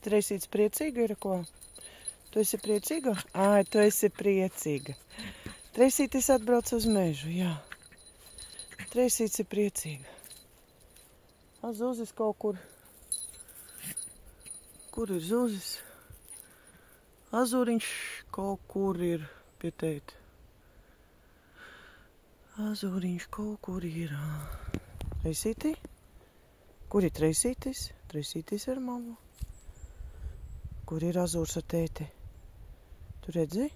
Treisīts priecīga ir ko? Tu esi priecīga? Ā, tu esi priecīga. Treisītis atbrauc uz mežu, jā. Treisīts ir priecīga. A, Zuzis kaut kur. Kur ir Zuzis? Azuriņš kaut kur ir pie tēta. Azuriņš kaut kur ir. Treisītī? Kur ir Treisītis? Treisītis ar mammu. Kur ir Azūrs ar tēti? Tu redzi?